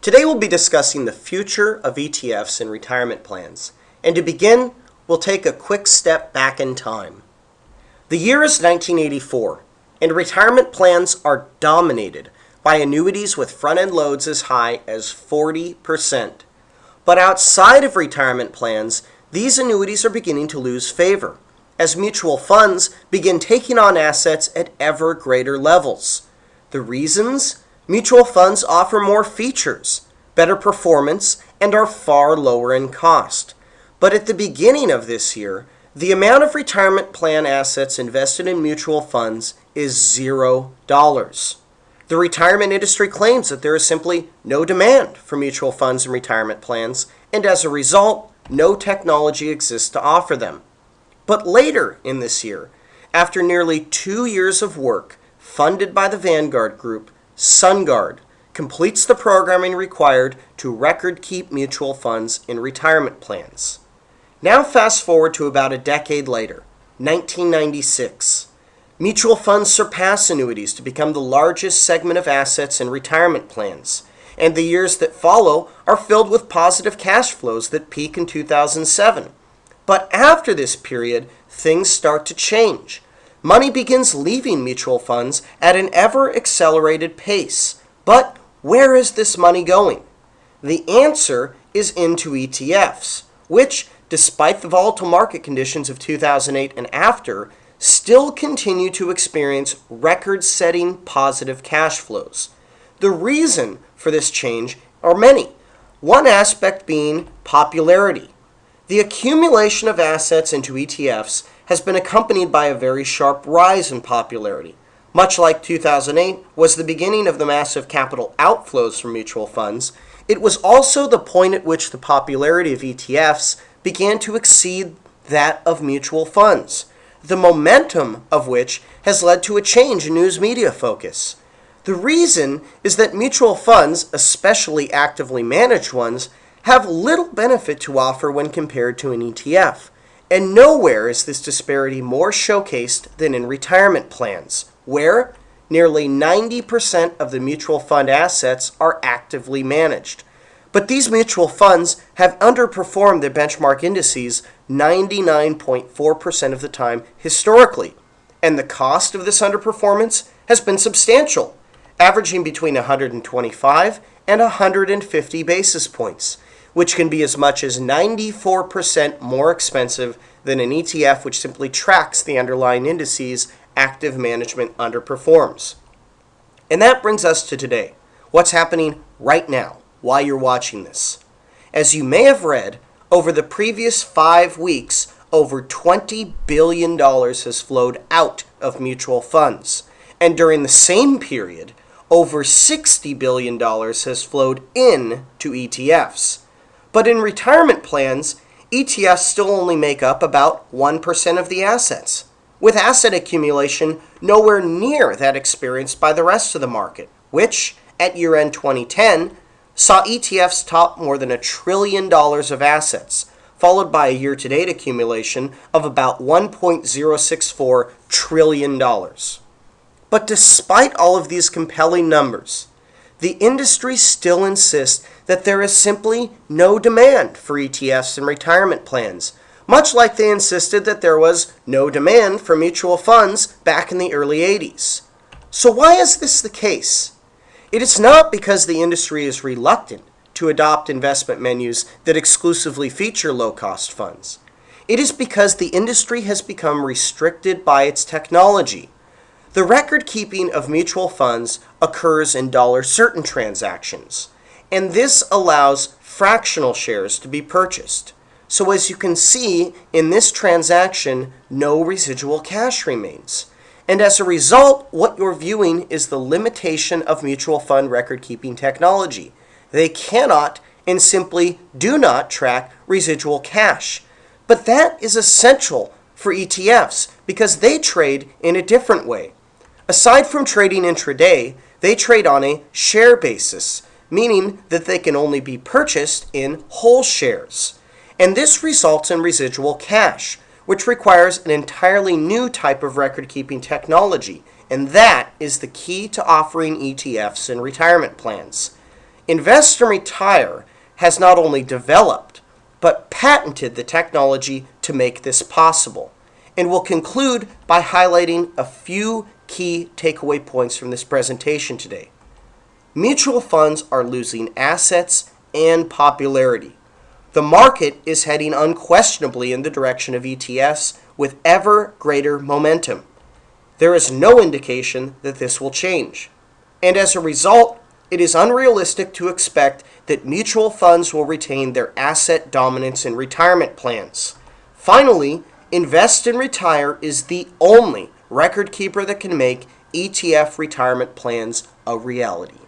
Today we'll be discussing the future of ETFs and retirement plans. And to begin, we'll take a quick step back in time. The year is 1984, and retirement plans are dominated by annuities with front-end loads as high as 40%. But outside of retirement plans, these annuities are beginning to lose favor as mutual funds begin taking on assets at ever greater levels. The reasons? Mutual funds offer more features, better performance, and are far lower in cost. But at the beginning of this year, the amount of retirement plan assets invested in mutual funds is $0. The retirement industry claims that there is simply no demand for mutual funds and retirement plans, and as a result, no technology exists to offer them. But later in this year, after nearly 2 years of work funded by the Vanguard Group, SunGard completes the programming required to record-keep mutual funds in retirement plans. Now fast forward to about a decade later, 1996. Mutual funds surpass annuities to become the largest segment of assets in retirement plans, and the years that follow are filled with positive cash flows that peak in 2007. But after this period, things start to change. Money begins leaving mutual funds at an ever-accelerated pace. But where is this money going? The answer is into ETFs, which, despite the volatile market conditions of 2008 and after, still continue to experience record-setting positive cash flows. The reason for this change are many, one aspect being popularity. The accumulation of assets into ETFs has been accompanied by a very sharp rise in popularity. Much like 2008 was the beginning of the massive capital outflows from mutual funds, it was also the point at which the popularity of ETFs began to exceed that of mutual funds, the momentum of which has led to a change in news media focus. The reason is that mutual funds, especially actively managed ones, have little benefit to offer when compared to an ETF. And nowhere is this disparity more showcased than in retirement plans, where nearly 90% of the mutual fund assets are actively managed. But these mutual funds have underperformed their benchmark indices 99.4% of the time historically, and the cost of this underperformance has been substantial, averaging between 125 and 150 basis points, which can be as much as 94% more expensive than an ETF which simply tracks the underlying indices active management underperforms. And that brings us to today. What's happening right now while you're watching this? As you may have read, over the previous 5 weeks, over $20 billion has flowed out of mutual funds. And during the same period, over $60 billion has flowed in to ETFs. But in retirement plans, ETFs still only make up about 1% of the assets, with asset accumulation nowhere near that experienced by the rest of the market, which, at year-end 2010, saw ETFs top more than $1 trillion of assets, followed by a year-to-date accumulation of about $1.064 trillion. But despite all of these compelling numbers, the industry still insists that there is simply no demand for ETFs and retirement plans, much like they insisted that there was no demand for mutual funds back in the early 80s. So why is this the case? It is not because the industry is reluctant to adopt investment menus that exclusively feature low-cost funds. It is because the industry has become restricted by its technology. The record-keeping of mutual funds occurs in dollar-certain transactions, and this allows fractional shares to be purchased. So as you can see, in this transaction, no residual cash remains. And as a result, what you're viewing is the limitation of mutual fund record-keeping technology. They cannot and simply do not track residual cash. But that is essential for ETFs because they trade in a different way. Aside from trading intraday, they trade on a share basis, meaning that they can only be purchased in whole shares. And this results in residual cash, which requires an entirely new type of record-keeping technology, and that is the key to offering ETFs and retirement plans. Invest and Retire has not only developed, but patented the technology to make this possible, and will conclude by highlighting a few key takeaway points from this presentation today. Mutual funds are losing assets and popularity. The market is heading unquestionably in the direction of ETFs with ever greater momentum. There is no indication that this will change, and as a result, it is unrealistic to expect that mutual funds will retain their asset dominance in retirement plans. Finally, Invest and Retire is the only record keeper that can make ETF retirement plans a reality.